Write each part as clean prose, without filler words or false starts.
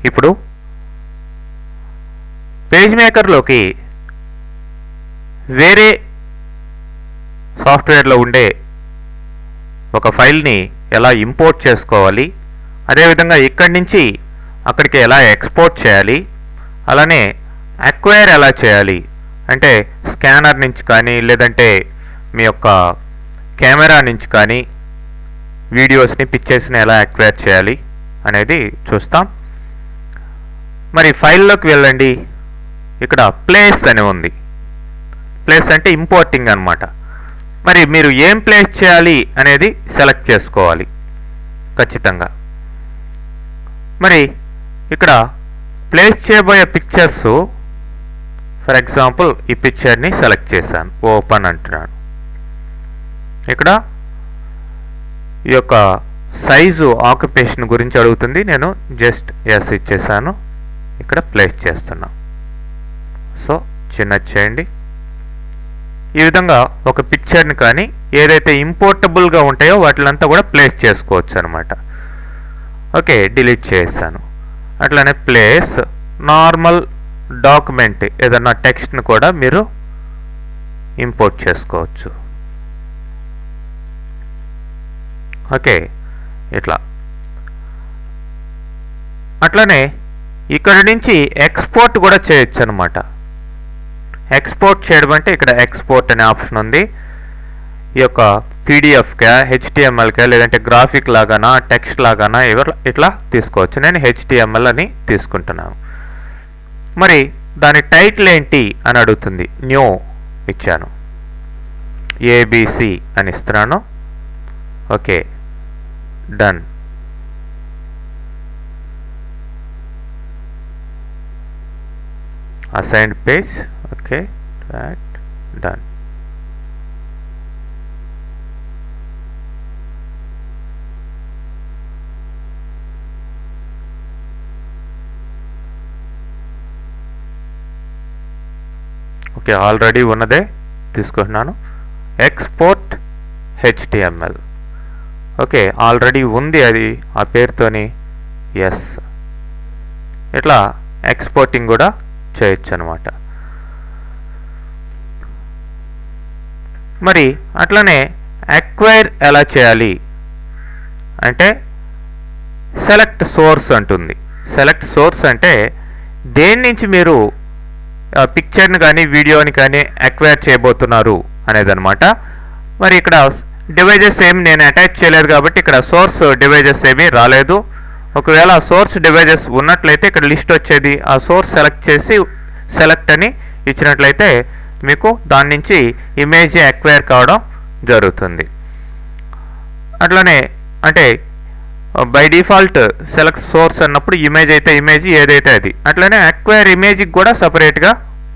ఇప్పుడు పేజ్ మేకర్లోకి వేరే సాఫ్ట్వేర్లో ఉండే ఒక ఫైల్ని ఎలా ఇంపోర్ట్ చేసుకోవాలి, అదేవిధంగా ఇక్కడి నుంచి అక్కడికి ఎలా ఎక్స్పోర్ట్ చేయాలి, అలానే అక్వైర్ ఎలా చేయాలి అంటే స్కానర్ నుంచి కానీ లేదంటే మీ యొక్క కెమెరా నుంచి కానీ వీడియోస్ని పిక్చర్స్ని ఎలా అక్వైర్ చేయాలి అనేది చూస్తాం. మరి ఫైల్లోకి వెళ్ళండి. ఇక్కడ ప్లేస్ అని ఉంది. ప్లేస్ అంటే ఇంపోర్టింగ్ అన్నమాట. మరి మీరు ఏం ప్లేస్ చేయాలి అనేది సెలెక్ట్ చేసుకోవాలి ఖచ్చితంగా. మరి ఇక్కడ ప్లేస్ చేయబోయే పిక్చర్స్, ఫర్ ఎగ్జాంపుల్ ఈ పిక్చర్ని సెలెక్ట్ చేశాను, ఓపెన్ అంటున్నాను. ఇక్కడ ఈ యొక్క సైజు ఆక్యుపేషన్ గురించి అడుగుతుంది, నేను జస్ట్ ఎస్ ఇచ్చేసాను. ఇక్కడ ప్లేస్ చేస్తున్నా. సో చిన్నది చేయండి. ఈ విధంగా ఒక పిక్చర్ని కానీ ఏదైతే ఇంపోర్టబుల్గా ఉంటాయో వాటిలంతా కూడా ప్లేస్ చేసుకోవచ్చు అనమాట. ఓకే, డిలీట్ చేసాను. అట్లానే ప్లేస్ నార్మల్ డాక్యుమెంట్ ఏదన్నా టెక్స్ట్ని కూడా మీరు ఇంపోర్ట్ చేసుకోవచ్చు. ఓకే, ఇట్లా. అట్లనే ఇక్కడ నుంచి ఎక్స్పోర్ట్ కూడా చేయొచ్చు అనమాట. ఎక్స్పోర్ట్ చేయడం అంటే ఇక్కడ ఎక్స్పోర్ట్ అనే ఆప్షన్ ఉంది. ఈ యొక్క పీడిఎఫ్కా, హెచ్టిఎంఎల్కా, లేదంటే గ్రాఫిక్ లాగానా, టెక్స్ట్ లాగానా ఇట్లా తీసుకోవచ్చు. నేను హెచ్టిఎంఎల్ అని తీసుకుంటున్నాను. మరి దాని టైటిల్ ఏంటి అని అడుగుతుంది. న్యూ ఇచ్చాను, ఏబిసి అని ఇస్తున్నాను. Okay, done. Assigned page. Okay, right, done. Okay, already ఉన్నదే తీసుకుంటున్నాను. Export HTML. ఓకే, ఆల్రెడీ ఉంది అది ఆ పేరుతోని. ఎస్, ఇట్లా ఎక్స్పోర్టింగ్ కూడా చేయొచ్చు అనమాట. మరి అట్లనే అక్వైర్ ఎలా చేయాలి అంటే సెలెక్ట్ సోర్స్ అంటుంది. సెలెక్ట్ సోర్స్ అంటే దేని నుంచి మీరు పిక్చర్ని కానీ వీడియోని కానీ అక్వైర్ చేయబోతున్నారు అనేదన్నమాట. మరి ఇక్కడ డివైజెస్ ఏమి నేను అటాచ్ చేయలేదు కాబట్టి ఇక్కడ సోర్స్ డివైజెస్ ఏమీ రాలేదు. ఒకవేళ సోర్స్ డివైజెస్ ఉన్నట్లయితే ఇక్కడ లిస్ట్ వచ్చేది. ఆ సోర్స్ సెలెక్ట్ చేసి సెలెక్ట్ అని ఇచ్చినట్లయితే మీకు దాని నుంచి ఇమేజ్ అక్వైర్ కావడం జరుగుతుంది. అట్లనే అంటే బై డిఫాల్ట్ సెలెక్ట్ సోర్స్ అన్నప్పుడు ఇమేజ్ అయితే ఇమేజ్, ఏదైతే అది. అట్లనే అక్వైర్ ఇమేజ్కి కూడా సపరేట్గా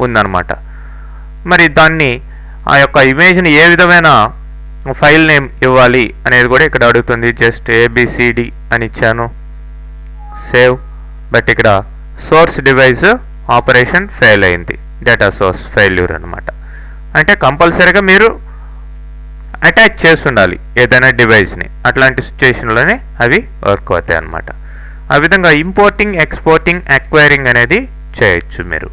ఉందన్నమాట. మరి దాన్ని ఆ యొక్క ఇమేజ్ని ఏ విధమైన ఫైల్ నేమ్ ఇవ్వాలి అనేది కూడా ఇక్కడ అడుగుతుంది. జస్ట్ ఏబిసిడి అని ఇచ్చాను, సేవ్. బట్ ఇక్కడ సోర్స్ డివైస్ ఆపరేషన్ ఫెయిల్ అయింది, డేటా సోర్స్ ఫెయిల్యూర్ అనమాట. అంటే కంపల్సరీగా మీరు అటాచ్ చేసి ఉండాలి ఏదైనా డివైస్ని. అట్లాంటి సిచ్యువేషన్లోనే అవి వర్క్ అవుతాయి అన్నమాట. ఆ విధంగా ఇంపోర్టింగ్, ఎక్స్పోర్టింగ్, అక్వైరింగ్ అనేది చేయొచ్చు మీరు.